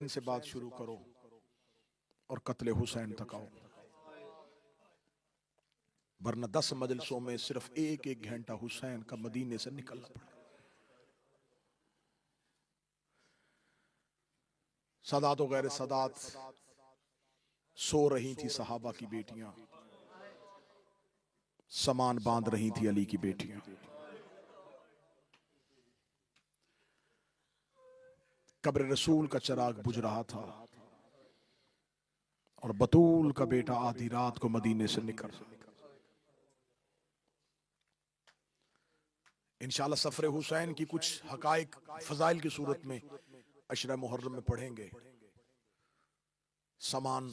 से बात शुरू करो और कत्ले हुसैन तक आओ, वरना 10 मजलिसों में सिर्फ एक एक घंटा हुसैन का मदीने से निकलना पड़ा। सदात और गैर सदात सो रही थी, सहाबा की बेटियां सामान बांध रही थी, अली की बेटियां। कब्र रसूल का चिराग बुझ रहा था और बतूल का बेटा आधी रात को मदीने से निकल। इंशाअल्लाह सफर हुसैन की कुछ हकाइक फजाइल की सूरत में अशरा मुहर्रम में पढ़ेंगे। सामान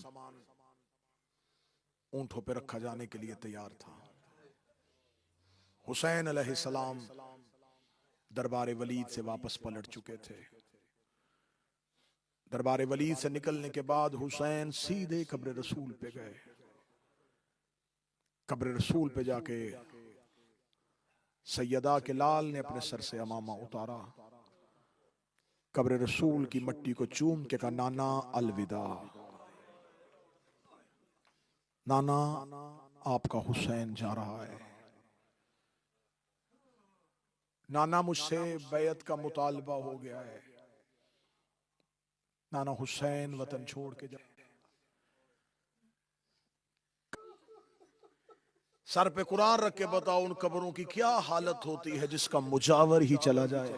ऊंटों पे रखा जाने के लिए तैयार था। हुसैन अलैहिस्सलाम दरबार वलीद से वापस पलट चुके थे। दरबार वलीद से निकलने के बाद हुसैन सीधे कब्र रसूल पे गए। कब्र रसूल पे जाके सैयदा के लाल ने अपने सर से अमामा उतारा, कब्र रसूल की मट्टी को चूम के कहा, नाना अलविदा, नाना आपका हुसैन जा रहा है। नाना मुझसे बैत का मुतालबा हो गया है, नाना हुसैन वतन छोड़ के जा। सर पे कुरान रख के बताओ उन कब्रों की क्या हालत होती है जिसका मुजावर ही चला जाए।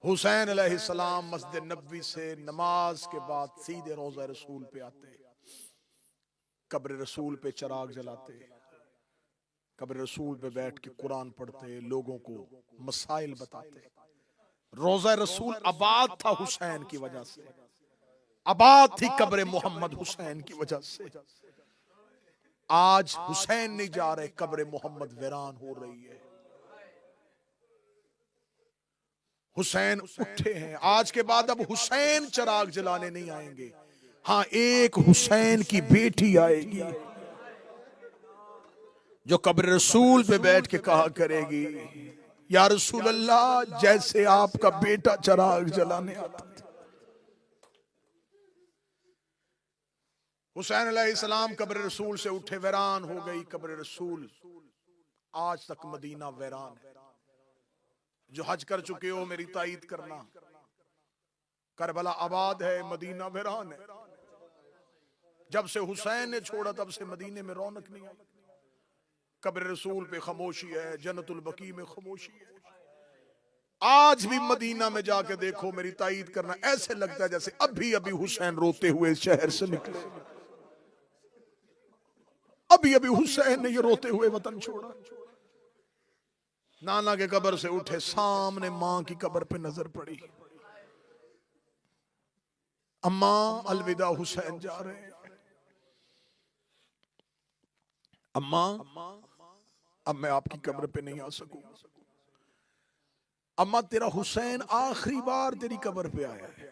हुसैन अलैहिस्सलाम मस्जिद नबवी से नमाज के बाद सीधे रोज़ा रसूल पे आते, कब्र रसूल पे चिराग जलाते, कब्र रसूल पे बैठ के कुरान पढ़ते, लोगों को मसाइल बताते। रोज़ा रसूल आबाद था हुसैन की वजह से, आबाद थी कब्र मोहम्मद हुसैन की वजह से। आज हुसैन नहीं जा रहे, कब्र मोहम्मद वीरान हो रही है। हुसैन उठे हैं, आज के बाद अब हुसैन चिराग जलाने नहीं आएंगे। हाँ, एक हुसैन की बेटी आएगी जो कब्र रसूल पे बैठ के कहा करेगी, या रसूल अल्लाह जैसे आपका बेटा चिराग जलाने आता था। हुसैन अलैहिस्सलाम कब्र रसूल से उठे, वीरान हो गई कब्र रसूल। आज तक मदीना वीरान है। जो हज कर चुके हो मेरी ताईद करना, करबला आबाद है, मदीना वीरान है। जब से हुसैन ने छोड़ा तब से मदीने में रौनक नहीं आई। कब्र रसूल पे खामोशी है, जन्नतुल बकी में खामोशी है। आज भी मदीना में जाके देखो, मेरी ताईद करना, ऐसे लगता है जैसे अभी अभी हुसैन रोते हुए शहर से निकले, अभी अभी हुसैन ने ये रोते हुए वतन छोड़ा। नाना के कब्र से उठे, सामने मां की कब्र पे नजर पड़ी, अम्मा अलविदा, हुसैन जा रहे हैं। अम्मा अब मैं आपकी कब्र पे नहीं आ सकूंगा। अम्मा तेरा हुसैन आखिरी बार तेरी कब्र पे आया है।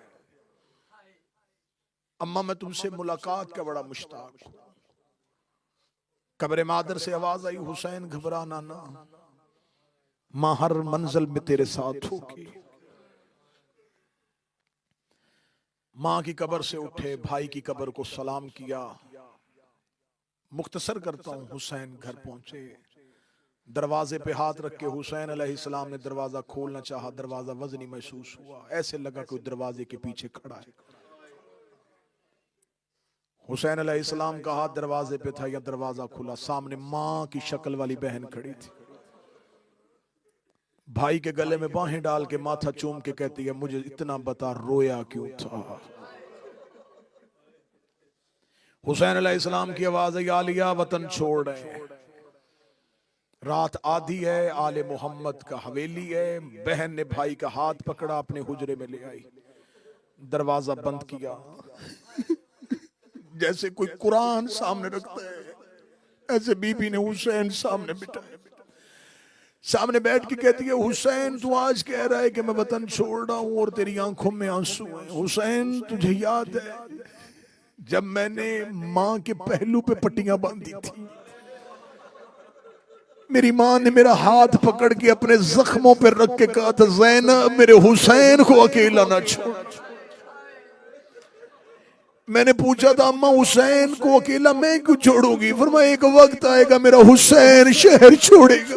अम्मा मैं तुमसे मुलाकात का बड़ा मुश्ताक हूं। कब्र मादर से आवाज आई, हुसैन घबराना ना, मां हर मंजिल में तेरे साथ होगी। मां की कब्र से उठे, भाई की कब्र को सलाम किया। मुख्तसर करता हूं, हुसैन घर पहुंचे, दरवाजे पे हाथ रख के हुसैन अलैहिस्सलाम ने दरवाजा खोलना चाहा, दरवाजा वजनी महसूस हुआ, ऐसे लगा कोई दरवाजे के पीछे खड़ा है। हुसैन अलैहिस्सलाम का हाथ दरवाजे पे था या दरवाजा खुला, सामने मां की शक्ल वाली बहन खड़ी थी। भाई के गले में बाहें डाल के माथा चूम के कहती है, मुझे इतना बता रोया क्यों था। हुसैन अलैहिस्सलाम की आवाज है, आलिया वतन छोड़ रहे हैं, रात आधी है, आले मोहम्मद का हवेली है। बहन ने भाई का हाथ पकड़ा, अपने हुजरे में ले आई, दरवाजा बंद किया, जैसे कोई कुरान सामने रखता है ऐसे बीबी ने हुसैन सामने बिठाया। सामने बैठ के कहती है, हुसैन तू आज कह रहा है कि मैं वतन छोड़ रहा हूं और तेरी आंखों में आंसू हैं। हुसैन तुझे याद है जब मैंने मां के पहलू पे पट्टियां बांधी थी, मेरी मां ने मेरा हाथ पकड़ के अपने जख्मों पर रख के कहा था, ज़ैनब मेरे हुसैन को अकेला ना छोड़। मैंने पूछा था, अम्मा हुसैन को अकेला मैं क्यों छोड़ूंगी? फरमाया एक वक्त आएगा मेरा हुसैन शहर छोड़ेगा।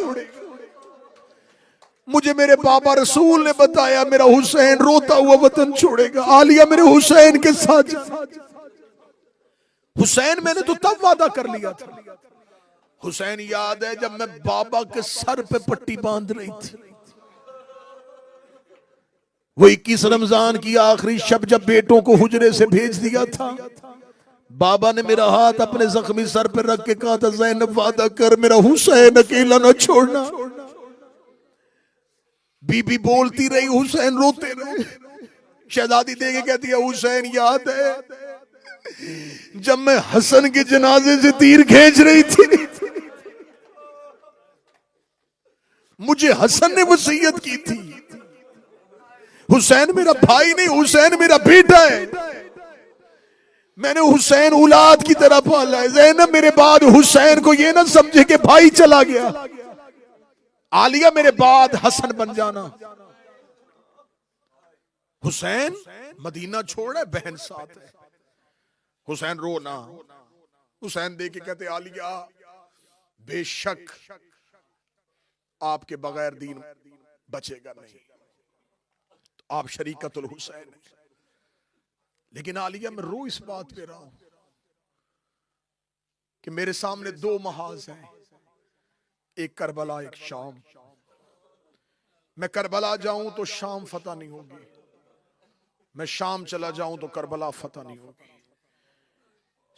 मुझे मेरे बाबा रसूल ने बताया मेरा हुसैन रोता हुआ वतन छोड़ेगा। आलिया मेरे हुसैन के साथ। हुसैन मैंने तो तब वादा कर लिया था। हुसैन याद है जब मैं बाबा के सर पे पट्टी बांध रही थी, वो 21 रमजान की आखिरी शब जब बेटों को हुजरे से भेज दिया था, बाबा ने मेरा हाथ अपने जख्मी सर पे रख के कहा था, ज़ैनब वादा कर मेरा हुसैन अकेला ना छोड़ना। बीबी बोलती रही, हुसैन रोते रहे। शहजादी देखे कहती है, हुसैन याद है जब मैं हसन के जनाजे से तीर खींच रही थी, मुझे हसन ने वसीयत की थी, हुसैन मेरा भाई नहीं, हुसैन मेरा बेटा है, मैंने हुसैन औलाद की तरह पाला है। ज़ैनब मेरे बाद हुसैन को ये ना समझे कि भाई चला गया, आलिया मेरे बाद हसन बन जाना। हुसैन मदीना छोड़ है, बहन साथ है। हुसैन रो ना। हुसैन देख के कहते, आलिया बेशक आपके बगैर दीन बचेगा नहीं, तो आप शरीकतुल हुसैन है। लेकिन आलिया मैं रो इस बात पे रहा हूं कि मेरे सामने दो महाज हैं, एक करबला एक शाम। मैं करबला जाऊं तो शाम फतह नहीं होगी, मैं शाम चला जाऊं तो करबला फतह नहीं होगी।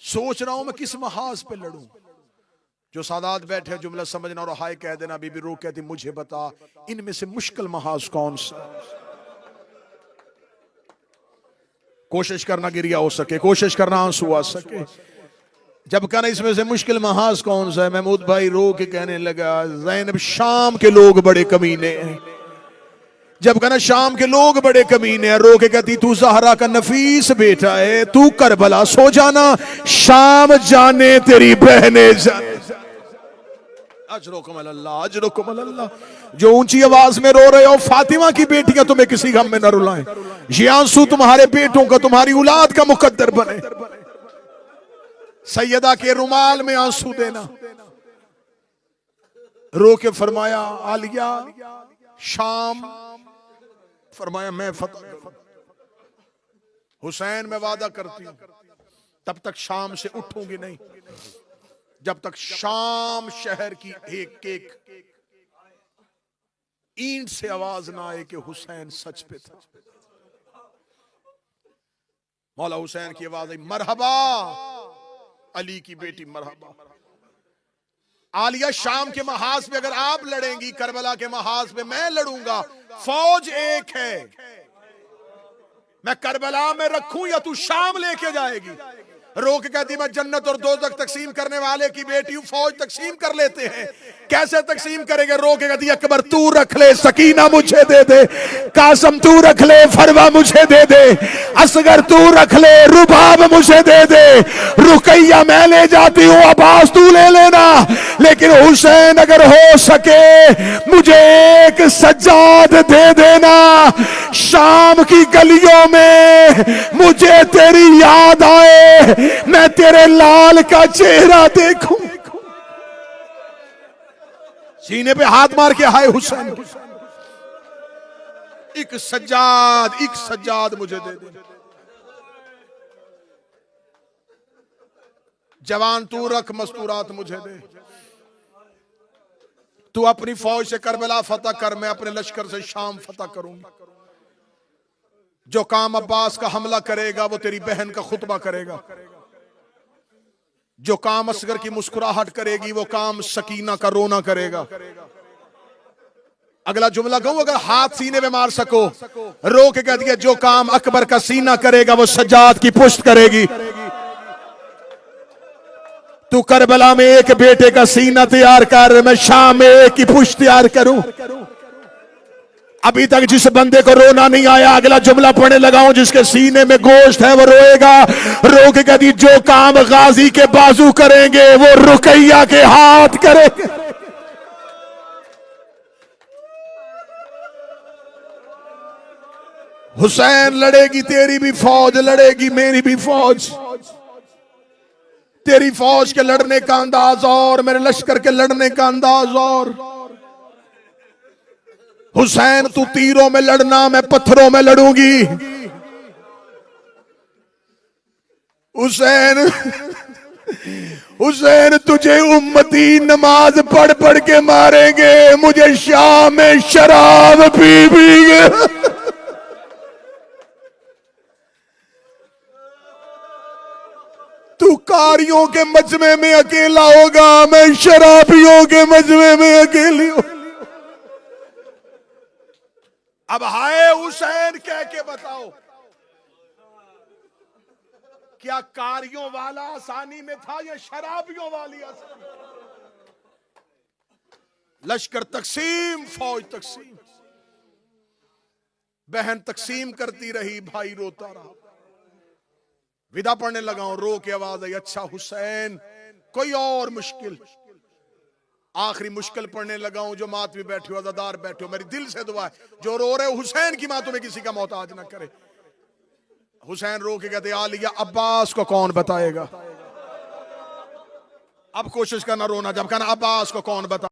सोच रहा हूं मैं किस महाज पे लड़ूं। जो सादात बैठे जुमला समझना और हाय कह देना। बीबी रो कहती, मुझे बता इनमें से मुश्किल महाज कौन सा? कोशिश करना गिरिया हो सके, कोशिश करना आंसू आ सके। जब कहना इसमें से मुश्किल महाज कौन सा है, महमूद भाई रो के कहने लगा, ज़ैनब शाम के लोग बड़े कमीने हैं। जब कहना शाम के लोग बड़े कमीने हैं, रो के कहती, तू ज़हरा का नफीस बेटा है, तू करबला सो जाना, शाम जाने तेरी बहने जाने। अजरुकुम अल्लाह, अजरुकुम अल्लाह। जो ऊंची आवाज में रो रहे हो, फातिमा की बेटियां तुम्हें किसी गम में न रुलाएं। ये आंसू तुम्हारे बेटों का, तुम्हारी औलाद का मुकद्दर बने। सैयदा के रुमाल में आंसू देना। रो के फरमाया, आलिया शाम, फरमाया मैं फतह करूं। हुसैन मैं वादा करती हूं तब तक शाम से उठूंगी नहीं जब तक शाम शहर की एक एक ईंट से आवाज ना आए कि हुसैन सच पे था। मौला हुसैन की आवाज आई, मरहबा अली की बेटी मरहबा। आलिया शाम के महाज पे अगर आप लड़ेंगी, करबला के महाज पे मैं लड़ूंगा। फौज एक है, मैं करबला में रखूं या तू शाम लेके जाएगी? रो के कहती, मैं जन्नत और दोज़ख तकसीम करने वाले की बेटी हूं, फौज तकसीम कर लेते हैं। कैसे तकसीम करेंगे? रो के कहती, अकबर तू रख ले, सकीना मुझे दे दे, कासम तू रख ले, फरवा मुझे दे दे, असगर तू रख ले, रुबाब मुझे दे दे, रुकैया मैं ले जाती हूँ, अब्बास तू ले लेना। लेकिन हुसैन अगर हो सके मुझे एक सज्जाद दे देना, शाम की गलियों में मुझे तेरी याद आए, मैं तेरे लाल का चेहरा देखूं। सीने पे हाथ मार के हाय हुसैन, एक सज्जाद मुझे दे दे। जवान तू रख, मस्तूरात मुझे दे। तू अपनी फौज से करबला फतह कर, मैं अपने लश्कर से शाम फतह करूंगा। जो काम अब्बास का हमला करेगा वो तेरी बहन का खुतबा करेगा। जो काम असगर की मुस्कुराहट करेगी वो काम सकीना का रोना करेगा। अगला जुमला कहूं, अगर हाथ सीने में मार सको, रो के कह दिया, जो काम अकबर का सीना करेगा वो सज्जाद की पुश्त करेगी। तू करबला में एक बेटे का सीना तैयार कर, मैं शाम में एक की पुश्त तैयार करूं। अभी तक जिस बंदे को रोना नहीं आया, अगला जुमला पढ़ने लगाऊं, जिसके सीने में गोश्त है वो रोएगा। रो के कहती, जो काम गाजी के बाजू करेंगे वो रुकैया के हाथ करेंगे। हुसैन लड़ेगी, तेरी भी फौज लड़ेगी, मेरी भी फौज। तेरी फौज के लड़ने का अंदाज और मेरे लश्कर के लड़ने का अंदाज और। हुसैन तू तीरों में लड़ना, मैं पत्थरों में लड़ूंगी। हुसैन हुसैन तुझे उम्मती नमाज पढ़ पढ़ के मारेंगे, मुझे शाम में शराब पी पी के। तू कारियों के मजमे में अकेला होगा, मैं शराबियों के मजमे में अकेली हूं। अब हाय हुसैन कह के बताओ, क्या कारियों वाला आसानी में था या शराबियों वाली आसानी? लश्कर तकसीम, फौज तकसीम, बहन तकसीम करती रही, भाई रोता रहा। विदा पढ़ने लगा हूं, रो के आवाज आई, अच्छा हुसैन कोई और मुश्किल? आखिरी मुश्किल पढ़ने लगा हूं, जो मात में बैठे हो, अज़ादार बैठे हो, मेरी दिल से दुआ है, जो रो रहे हो हुसैन की मां तुम्हें किसी का मोहताज ना करे। हुसैन रो के कहते, आलिया अब्बास को कौन बताएगा? अब कोशिश करना रोना, जब कहना अब्बास को कौन बता